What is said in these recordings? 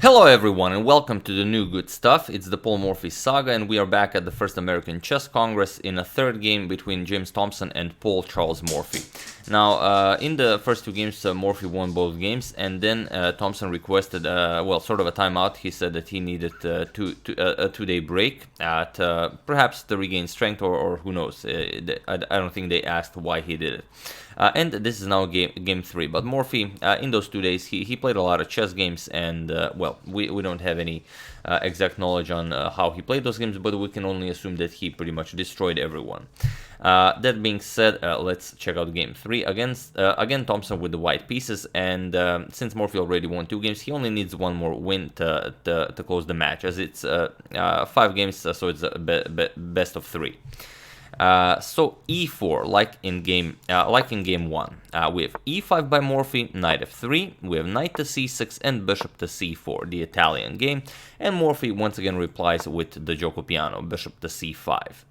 Hello everyone and welcome to the new good stuff. It's the Paul Morphy Saga and we are back at the First American Chess Congress in a third game between James Thompson and Paul Charles Morphy. Now, in the first two games, Morphy won both games, and then Thompson requested, sort of a timeout. He said that he needed a two-day break perhaps to regain strength, or who knows. I don't think they asked why he did it. And this is now game three. But Morphy, in those 2 days, he played a lot of chess games, and we don't have any exact knowledge on how he played those games, but we can only assume that he pretty much destroyed everyone. That being said, let's check out game three again Thompson with the white pieces, and since Morphy already won 2 games, he only needs one more win to close the match, as it's 5 games, so it's a best of 3. So e4, like in game one, we have e5 by Morphy, knight f3, we have knight to c6 and bishop to c4, the Italian game, and Morphy once again replies with the gioco piano, bishop to c5.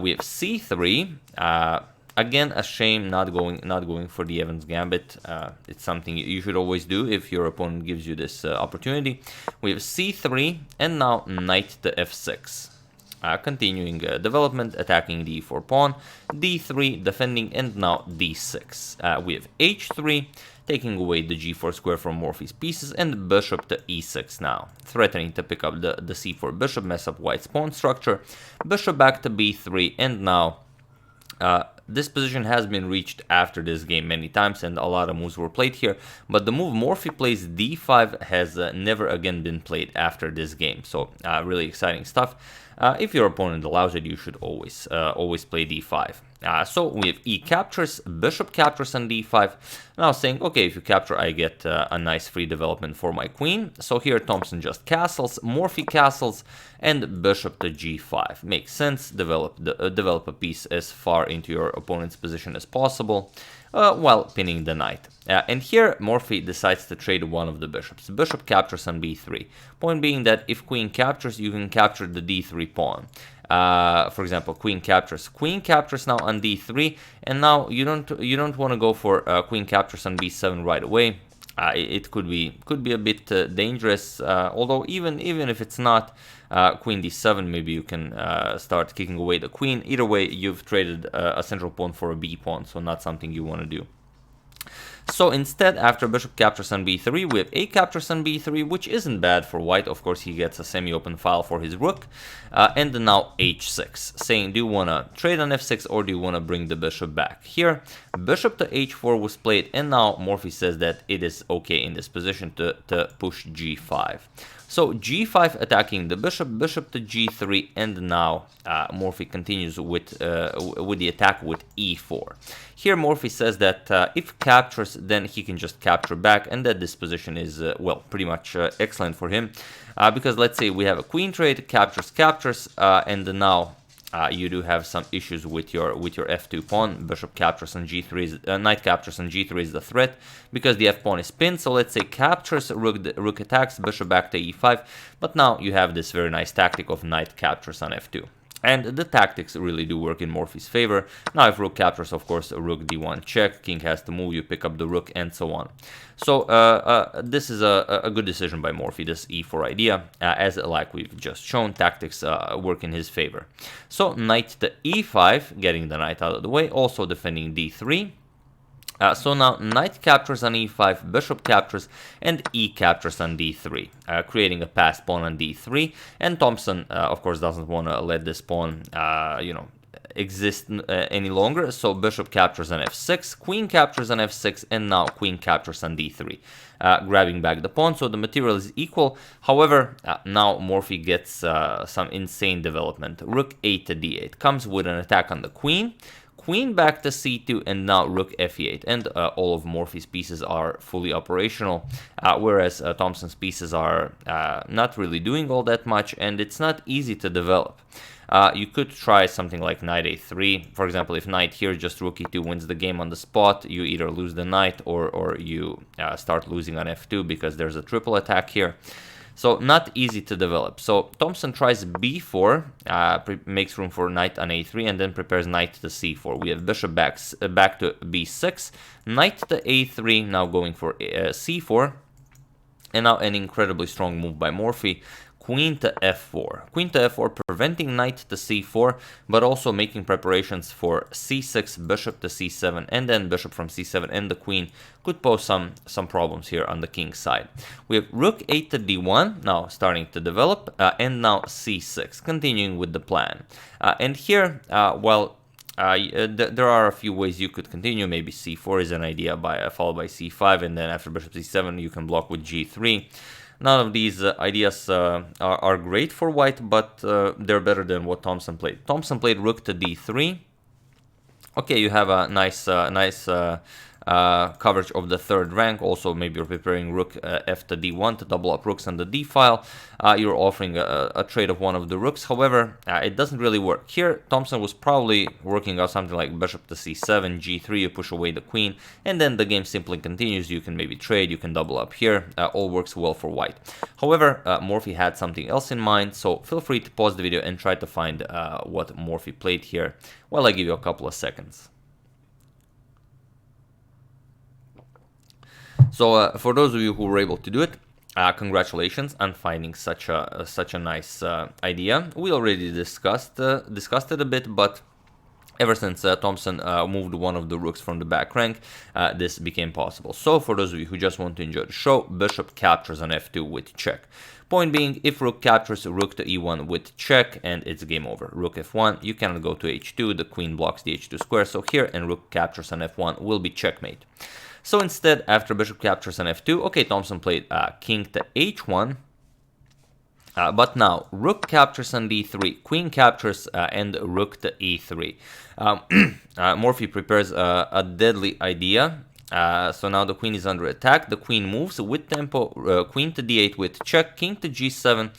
We have c3. Again, a shame not going for the Evans Gambit. It's something you should always do if your opponent gives you this opportunity. We have c3 and now knight to f6. Continuing development, attacking the e4 pawn, d3 defending, and now d6. We have h3, taking away the g4 square from Morphy's pieces, and bishop to e6 now, threatening to pick up the c4 bishop, mess up white's pawn structure, bishop back to b3, and now this position has been reached after this game many times, and a lot of moves were played here, but the move Morphy plays d5 has never again been played after this game, so really exciting stuff. If your opponent allows it, you should always play d5. So we have e captures, bishop captures on d5. Now saying, okay, if you capture, I get a nice free development for my queen. So here Thompson just castles, Morphy castles, and bishop to g5. Makes sense. Develop a piece as far into your opponent's position as possible, while pinning the knight. And here Morphy decides to trade one of the bishops. Bishop captures on b3. Point being that if queen captures, you can capture the d3 pawn. For example, queen captures now on d3, and now you don't want to go for queen captures on b7 right away. It could be a bit dangerous. Although even if it's not queen d7, maybe you can start kicking away the queen. Either way, you've traded a central pawn for a b pawn, so not something you want to do. So instead, after bishop captures on b3, we have a captures on b3, which isn't bad for white. Of course, he gets a semi-open file for his rook. And now h6, saying, do you want to trade on f6 or do you want to bring the bishop back? Here, bishop to h4 was played, and now Morphy says that it is okay in this position to push g5. So g5 attacking the bishop, bishop to g3, and now Morphy continues with the attack with e4. Here Morphy says that if captures, then he can just capture back, and that this position is, pretty much excellent for him. Because let's say we have a queen trade, captures, and now you do have some issues with your f2 pawn. Bishop captures on g3, knight captures on g3 is the threat because the f pawn is pinned. So let's say captures, rook attacks, bishop back to e5. But now you have this very nice tactic of knight captures on f2. And the tactics really do work in Morphy's favor. Now if rook captures, of course, rook d1 check, king has to move, you pick up the rook, and so on. So this is a good decision by Morphy, this e4 idea, as like we've just shown, tactics work in his favor. So knight to e5, getting the knight out of the way, also defending d3. So now knight captures on e5, bishop captures, and e captures on d3, creating a passed pawn on d3. And Thompson, of course, doesn't want to let this pawn, exist any longer. So bishop captures on f6, queen captures on f6, and now queen captures on d3, grabbing back the pawn. So the material is equal. However, now Morphy gets some insane development. Rook a to d8 comes with an attack on the queen. Queen back to c2, and now rook f8, and all of Morphy's pieces are fully operational, whereas Thompson's pieces are not really doing all that much, and it's not easy to develop. You could try something like knight a3. For example, if knight here, just rook e2 wins the game on the spot, you either lose the knight or you start losing on f2 because there's a triple attack here. So not easy to develop. So Thompson tries b4, makes room for knight on a3, and then prepares knight to c4. We have bishop back to b6, knight to a3, now going for c4. And now an incredibly strong move by Morphy. Queen to f4. Queen to f4, preventing knight to c4, but also making preparations for c6, bishop to c7, and then bishop from c7, and the queen could pose some problems here on the king's side. We have rook 8 to d1, now starting to develop, and now c6, continuing with the plan. And here, there are a few ways you could continue. Maybe c4 is an idea, followed by c5, and then after bishop c7 you can block with g3. None of these ideas are great for white, but they're better than what Thompson played. Thompson played rook to d3. Okay, you have a nice coverage of the third rank. Also, maybe you're preparing rook f to d1 to double up rooks on the d file. You're offering a trade of one of the rooks. However, it doesn't really work. Here, Thompson was probably working out something like bishop to c7, g3, you push away the queen, and then the game simply continues. You can maybe trade, you can double up here. All works well for white. However, Morphy had something else in mind, so feel free to pause the video and try to find what Morphy played here while I give you a couple of seconds. So for those of you who were able to do it, congratulations on finding such a nice idea. We already discussed it a bit, but ever since Thompson moved one of the rooks from the back rank, this became possible. So for those of you who just want to enjoy the show, bishop captures on f2 with check. Point being, if rook captures, rook to e1 with check, and it's game over. Rook f1, you cannot go to h2, the queen blocks the h2 square, so here, and rook captures on f1 will be checkmate. So instead, after bishop captures on f2, okay, Thompson played king to h1, but now rook captures on d3, queen captures, and rook to e3. Morphy prepares a deadly idea. So now the queen is under attack. The queen moves with tempo, queen to d8 with check, king to g7.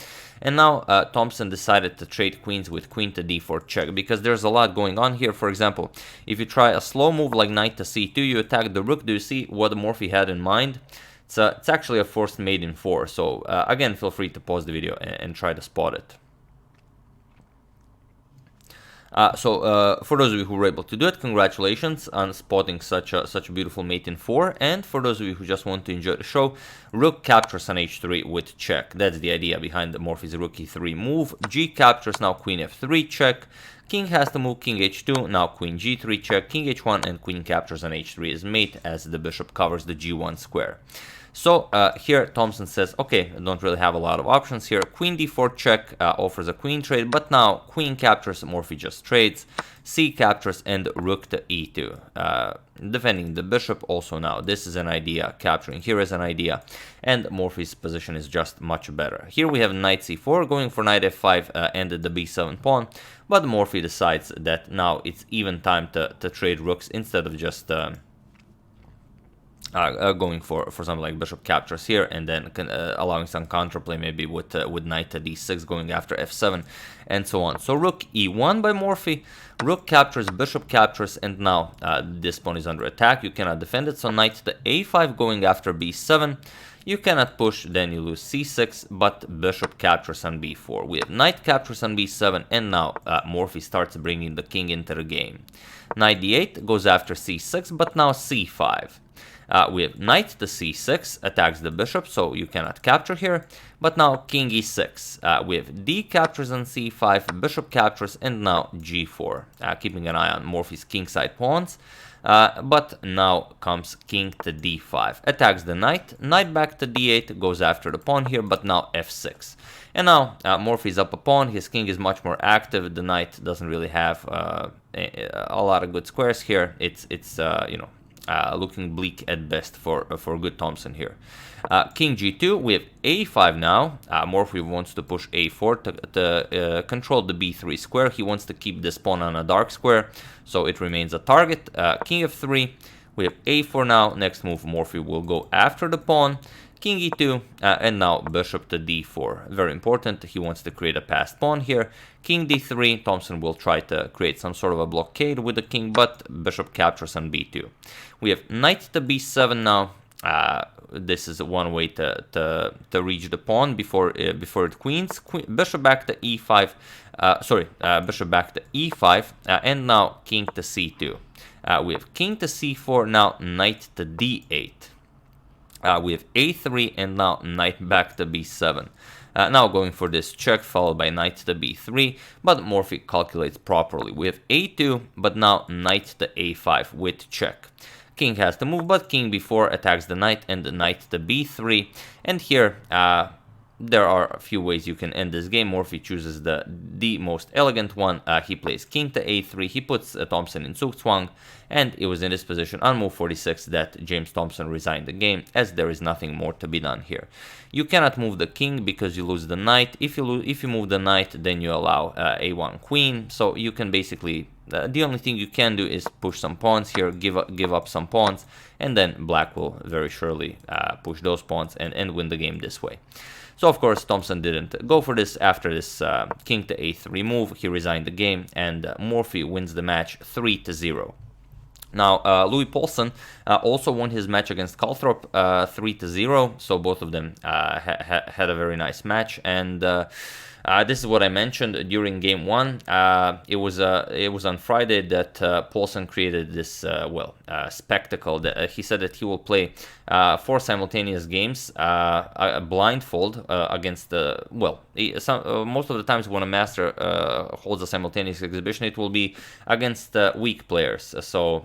And now Thompson decided to trade queens with queen to d4 check, because there's a lot going on here. For example, if you try a slow move like knight to c2, you attack the rook. Do you see what Morphy had in mind? It's actually a forced mate in 4. So again, feel free to pause the video and try to spot it. For those of you who were able to do it, congratulations on spotting such a beautiful mate in 4. And for those of you who just want to enjoy the show, rook captures on h3 with check. That's the idea behind the Morphy's rook e3 move. G captures, now queen f3 check. King has to move, king h2, now queen g3 check, king h1, and queen captures on h3 is mate as the bishop covers the g1 square. So here Thompson says, okay, I don't really have a lot of options here. Queen d4 check offers a queen trade, but now queen captures, Morphy just trades. C captures, and rook to e2. Defending the bishop also now. This is an idea, capturing here is an idea, and Morphy's position is just much better. Here we have knight c4, going for knight f5 and the b7 pawn, but Morphy decides that now it's even time to trade rooks instead of just going for something like bishop captures here, and then allowing some counterplay maybe with knight to d6, going after f7, and so on. So rook e1 by Morphy, rook captures, bishop captures, and now this pawn is under attack. You cannot defend it, so knight to a5 going after b7. You cannot push, then you lose c6, but bishop captures on b4. We have knight captures on b7, and now Morphy starts bringing the king into the game. Knight d8 goes after c6, but now c5. We have knight to c6, attacks the bishop, so you cannot capture here. But now king e6. We have d captures on c5, bishop captures, and now g4. Keeping an eye on Morphy's kingside pawns. But now comes king to d5. Attacks the knight, knight back to d8, goes after the pawn here, but now f6. And now Morphy's up a pawn, his king is much more active, the knight doesn't really have a lot of good squares here. It's looking bleak at best for good Thompson here. King g2, we have a5 now. Morphy wants to push a4 to control the b3 square. He wants to keep this pawn on a dark square, so it remains a target. King f3, we have a4 now. Next move, Morphy will go after the pawn. King e2, and now bishop to d4. Very important, he wants to create a passed pawn here. King d3, Thompson will try to create some sort of a blockade with the king, but bishop captures on b2. We have knight to b7 now. This is one way to reach the pawn before it queens. Bishop back to e5, bishop back to e5, and now king to c2. We have king to c4, now knight to d8. We have a3 and now knight back to b7. Now going for this check followed by knight to b3, but Morphy calculates properly. We have a2, but now knight to a5 with check. King has to move, but king b4 attacks the knight and the knight to b3. And here, there are a few ways you can end this game. Morphy chooses the most elegant one. He plays king to a3. He puts Thompson in zugzwang, and it was in this position on move 46 that James Thompson resigned the game, as there is nothing more to be done here. You cannot move the king because you lose the knight. If you move the knight, then you allow a1 queen. So you can basically, the only thing you can do is push some pawns here, give up some pawns, and then black will very surely push those pawns and win the game this way. So of course Thompson didn't go for this. After this king to a3 move, he resigned the game, and Morphy wins the match 3-0. Now, Louis Paulson also won his match against Calthrop 3-0, so both of them had a very nice match. And this is what I mentioned during game one. It was on Friday that Paulson created this spectacle. That he said that he will play 4 simultaneous games, blindfold against most of the times when a master holds a simultaneous exhibition, it will be against weak players. So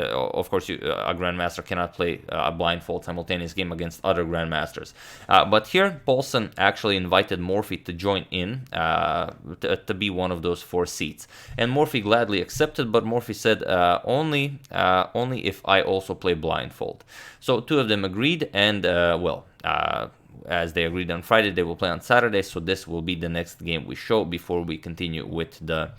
of course, a grandmaster cannot play a blindfold simultaneous game against other grandmasters. But here, Paulson actually invited Morphy to join in to be one of those 4 seats, and Morphy gladly accepted. But Morphy said only if I also play blindfold. So 2 of them agreed, and as they agreed on Friday, they will play on Saturday. So this will be the next game we show before we continue with the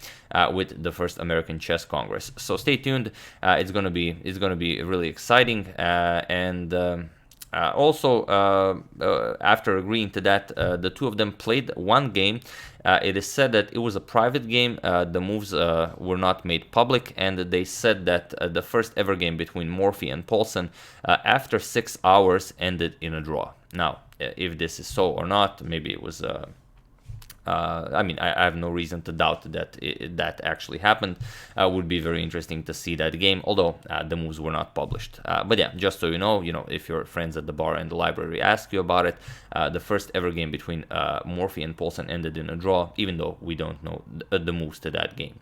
first American Chess Congress. So stay tuned. It's gonna be really exciting. Also, after agreeing to that, the 2 of them played one game. It is said that it was a private game. The moves were not made public, and they said that the first ever game between Morphy and Paulson, after 6 hours, ended in a draw. Now, if this is so or not, maybe it was... I have no reason to doubt that that actually happened. Would be very interesting to see that game, although the moves were not published. But yeah, just so you know, if your friends at the bar and the library ask you about it, the first ever game between Morphy and Paulson ended in a draw, even though we don't know the moves to that game.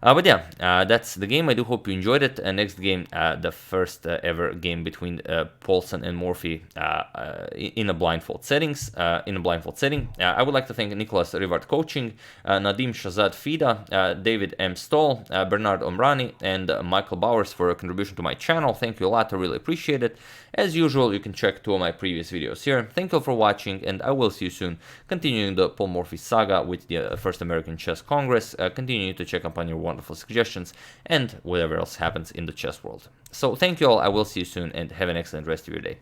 But yeah, that's the game. I do hope you enjoyed it. Next game, the first ever game between Paulson and Morphy in a blindfold setting. I would like to thank Nicholas Rivard Coaching, Nadim Shazad Fida, David M. Stoll, Bernard Omrani, and Michael Bowers for a contribution to my channel. Thank you a lot. I really appreciate it. As usual, you can check 2 of my previous videos here. Thank you for watching, and I will see you soon, continuing the Paul Morphy saga with the First American Chess Congress. Continue to check up on your wonderful suggestions and whatever else happens in the chess world. So thank you all. I will see you soon, and have an excellent rest of your day.